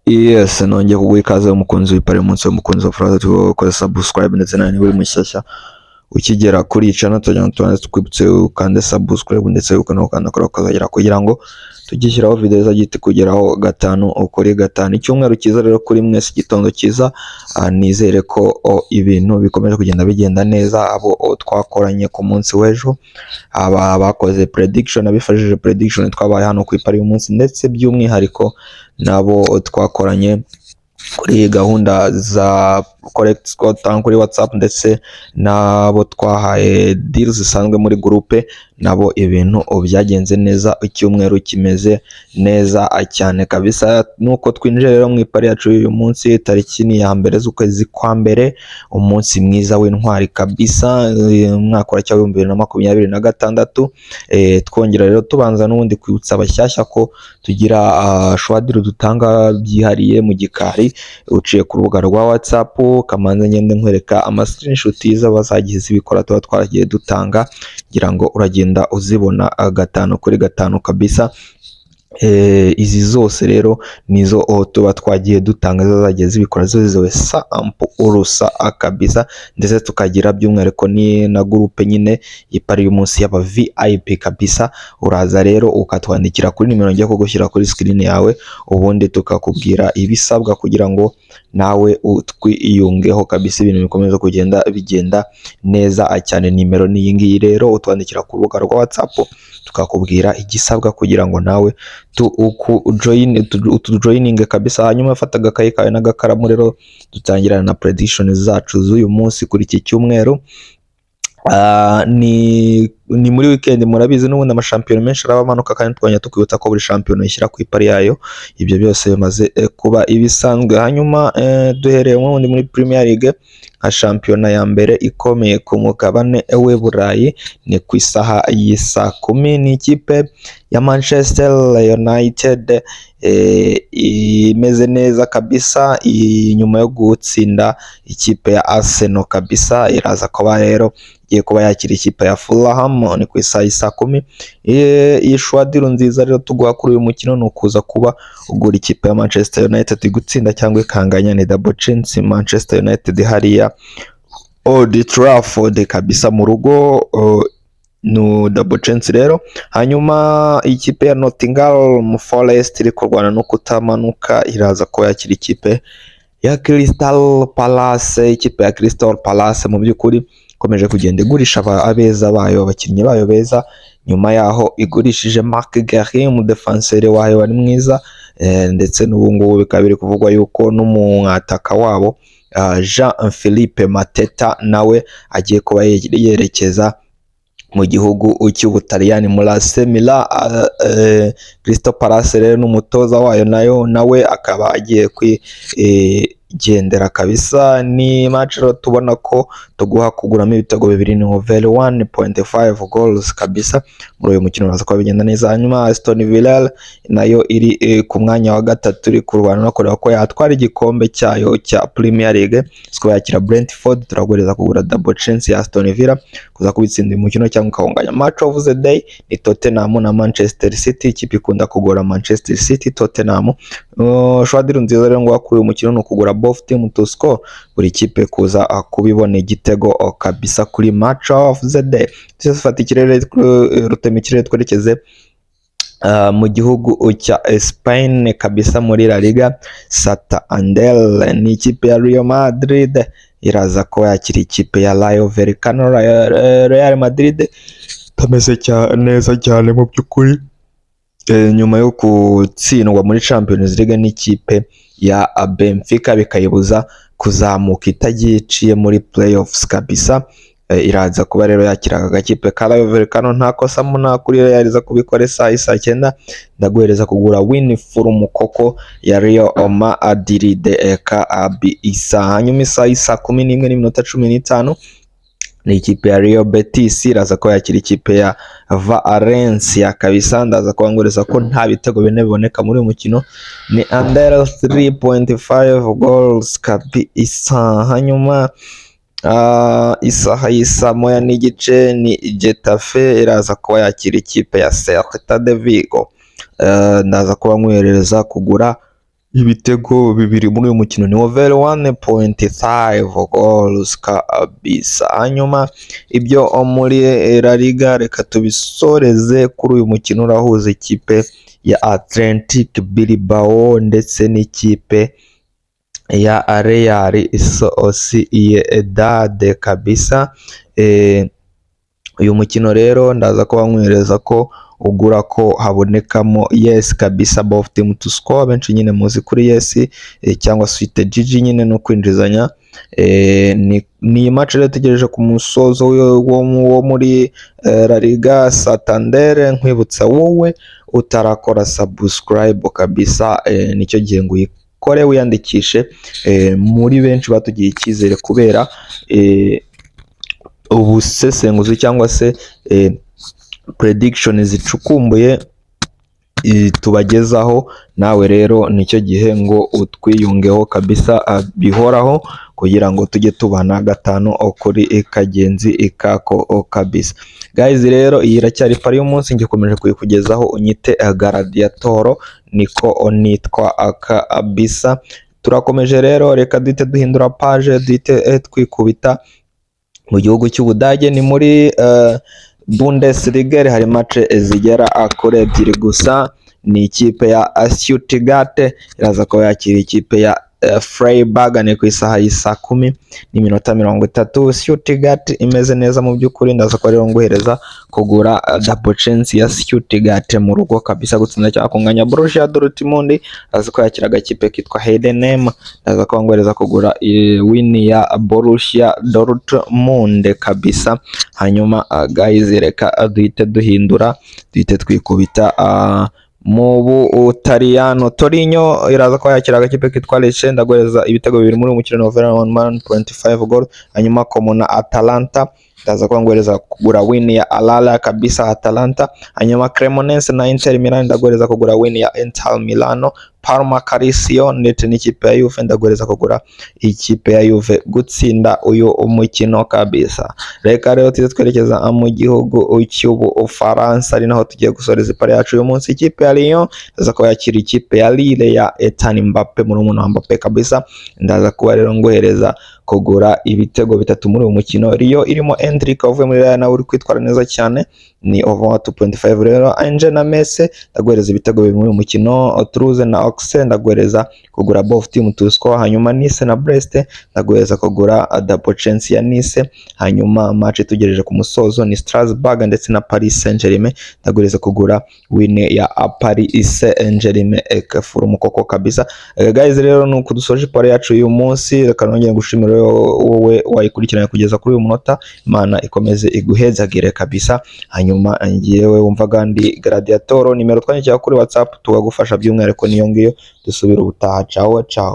Yes, nongeye kuguha ikaze umukunzi w'ipari umunsi w'umukunzi wa Furaza tukora subscribe ndetse na niba uri mushyashya ukigera kuri iyi channel tugira ngo tubanze tukwibutse ukande subscribe ndetse ukanakanda ukazagera kugira ngo tugishyiraho video zagite kugeraho gatanu ukuri gatanu. Icyumweru cyiza rero kuri mwese, igitondo cyiza. Nizere ko ibintu bikomeje kugenda bigenda neza, abo twakoranye ku munsi w'ejo, aba bakoze prediction, abifashije prediction twabaye hano ku ipari y'umunsi, ndetse by'umwihariko nabo twakoranye kuri gahunda za correct score kuri WhatsApp, ndetse nabo twahaye deals zisanzwe muri groupe, nabo ibintu byagenze neza, icyumweru kimeze neza cyane kabisa. Nuko twinjira rero mu ipari yacu uyu munsi, tariki ni ya mbere z'ukwezi kwa mbere, umunsi mwiza w'intwari kabisa, umwaka wa 2026. Twongera rero tubanza n'ubundi kwibutsa abashyashya ko tugira shwadiro dutanga byihariye mu gikari, uciye ku rubuga rwa WhatsApp kamanze ngende nkwereka ama screenshot z'abazagize ibikora tuba twaragiye dutanga, ngira ngo uragenda uzibona gatanu kuri gatanu kabisa. Izi zose rero nizo tuba twagiye dutanga zagiye zibikora zizewe sample urusa kabisa, ndetse tukagira by'umwihariko ni na groupe nyine ipari y'umunsi y'aba VIP kabisa. Uraza rero ukatwandikira kuri nimero ngiye kugushyira kuri screen yawe, ubundi tukakubwira ibisabwa kugira ngo nawe utwiyungeho kabisa, ibintu bikomeza kugenda bigenda neza cyane. Nimero ni iyi ngiyi rero, utwandikira ku rubuga rwa WhatsApp tukakubwira igisabwa kugira ngo nawe tujoyininge kabisa. Hanyuma fata agakayi kawe n'agakaramu rero dutangirana na prediction zacu z'uyu munsi kuri iki cyumweru. Ni muri weekend, murabizi n'ubundi amashampiyona menshi arabamanuka, kandi twanya tukwibutsa ko buri shampiyona ishyira ku ipari yayo. Ibyo byose bimaze kuba ibisanzwe. Hanyuma duhereye n'ubundi muri Premier League, nka shampiyona ya mbere ikomeye ku mugabane w'i Burayi, ni ku isaha y'isa 10, ni ikipe ya Manchester United imeze neza kabisa, nyuma yo gutsinda ikipe ya Arsenal kabisa. Iraza kuba rero igiye kuba yakira ikipe ya Fulham, ni ku isaha y'isa 10. Iyi shwadiro nziza rero tuguha kuri uyu mukino ni ukuza kuba ugura ikipe ya Manchester United gutsinda cyangwa ikanganya, ni double chance Manchester United hariya Old Trafford kabisa mu rugo, no double chance rero. Hanyuma ikipe ya Nottingham Forest iri kurwana no kutamanuka, iraza ko yakira ikipe ya Crystal Palace. Ikipe ya Crystal Palace mu by'ukuri ikomeje kugenda igurisha abeza bayo, abakinnyi bayo beza, nyuma yaho igurishije Marc Guéhi, umudefenseur wayo wari mwiza, ndetse n'ubu ngubu bikaba biri kuvugwa yuko n'umwataka wabo Jean-Philippe Mateta nawe agiye kuba yerekeza mu gihugu cy'Ubutaliyani muri AC Milan. Crystal Palace rero n'umutoza wayo nawe akaba agiye kwigendera kabisa. Ni match rero tubona ko tuguha kuguramo ibitego bibiri, ni over 1.5 goals kabisa. Muri uyu mukino uraza kuba bigenda neza. Hanyuma Aston Villa nayo iri ku mwanya wa gatatu, iri kurwana no kureba ko yatwara igikombe cyayo cya Premier League, siko yakira Brentford. Turaguhereza kugura double chance ya Aston Villa kuza kubitsinda uyu mukino cyangwa ukawunganya. Match of the day ni Tottenham na Manchester City, ikipe ikunda kugura Manchester City, Tottenham. Shwadiro nziza rero ngo kuri uyu mukino no kugura both team to score, buri kipe kuza kubibona igitego kabisa kuri match of the day. Tuzafata ikirere rutemikirere twerekeze mu gihugu cya Spain kabisa, muri La Liga. Santander ni ikipe ya Real Madrid iraza ko yakira ikipe ya Rayo Vallecano. Real Madrid tameze neza cyane mu by'ukuri, nyuma yo gutsindwa muri Champions League n'ikipe ya Benfica bikayibuza kuzamuka itagiye muri playoffs kabisa. Iraza kuba rero yakira agakipe ka Rayo Vallecano, nta kosa muna kuri yariza kubikora saa 9. Ndaguhereza kugura Winfrey Mukoko ya Real Madrid kabisa. Hanyuma saa 11:15 ni ikipe ya Real Betis iraza ko yakira ikipe ya Valencia kabisa. Ndaza kubangureza ko nta bitego bine biboneka muri uyu mukino, ni under 3.5 goals kabisa. Hanyuma isaha y'isa moya n'igice ni Getafe iraza kuba yakira ikipe ya Celta de Vigo. Ndaza kuba nkwerereza kugura ibitego bibiri muri uyu mukino ni over 1.5 goals kabisa. Hanyuma ibyo muri La Liga reka tubisoreze kuri uyu mukino urahuza ikipe ya Athletic Bilbao ndetse n'ikipe ya Real Sociedad kabisa. Uyu mukino rero ndaza kuba nkwereza ko ugura ko habonekamo yes kabisa both team to score, benshi nyine muzi kuri yes cyangwa suite GG nyine no kwinjizanya. Ni match rero tugejeje ku musozo wo muri La Liga Santander. Nkwibutsa wowe utarakora subscribe kabisa, nicyo gihe ngo uyikore wiyandikishe. Muri benshi batugiye icyizere kubera ubusesenguzi cyangwa se prediction zicukumbuye tubagezaho, nawe rero nicyo gihe ngo utwiyungeho kabisa bihoraho kugira ngo tujye tubana gatanu kuri kagenzi kako kabisa. Guys rero iyi iracyari pari y'umunsi ngikomeje kuyikugezaho, unyite Gladiator niko nitwa kabisa. Turakomeje rero, reka duhite duhindura page, duhite twikubita mu gihugu cy'Ubudage. Ni muri Bundesliga hari match zigera kuri ebyiri gusa. Ni ikipe ya Stuttgart iraza ko yakira ikipe ya Freiburg ni ku isaha y'isa 10:30. Stuttgart imeze neza mu by'ukuri, ndaza ko rero nguhereza kugura double chance ya Stuttgart mu rugo kabisa gutsinda cyangwa kunganya Borussia Dortmund. Ndaza ko yakira agakipe kitwa Heidenheim, ndaza ko nguhereza kugura win ya Borussia Dortmund kabisa. Hanyuma guys reka duhite duhindura, duhite twikubita mu Butaliyano. Torino iraza ko yakira agakipe kitwa Lecce, ndaguhereza ibitego bibiri muri umukino over 1.5 goal. Hanyuma Como Atalanta, ndaza ko nguhereza kugura win ya Alala kabisa Atalanta. Hanyuma Cremonese na Inter Milan, ndaguhereza kugura win ya Inter Milano. Parma Calcio ndetse n'ikipe ya Juve, ndaguhereza kugura ikipe ya Juve gutsinda uyu umukino kabisa. Reka rero tuze twerekeza mu gihugu cy'Ubufaransa, ari naho tugiye gusoreza ipari yacu uyu munsi. Ikipe ya Lyon ndaza ko yakira ikipe ya Lille ya Ethan Mbappe muri umuntu wa Mbappe kabisa. Ndaza kuba rero nguhereza kugura ibitego bitatu muri uyu mukino. Lyon irimo Endrick uvuye muri Real nawe uri kwitwara neza cyane, ni over 2.5 rero. Angers na Metz ndaguhereza ibitego bibiri muri uyu mukino. Toulouse na Auxerre ndaguhereza kugura both team to score. Hanyuma Nice na Brest ndaguhereza kugura double chance ya Nice. Hanyuma match tugereje ku musozo ni Strasbourg ndetse na Paris Saint-Germain, ndaguhereza kugura win ya Paris Saint-Germain ekafuru koko kabisa. Guys rero nuko dusoje pari yacu uyu munsi, reka nongeye gushimira wowe wayikurikirana kugeza kuri uyu munota. Imana ikomeze iguhezagire kabisa. Hanyuma ngiyewe wumvaga ndi Gladiator, nimero twandikira kuri WhatsApp tugagufasha by'umwihariko niyo ngiyo. Dusubira ubutaha, ciao ciao.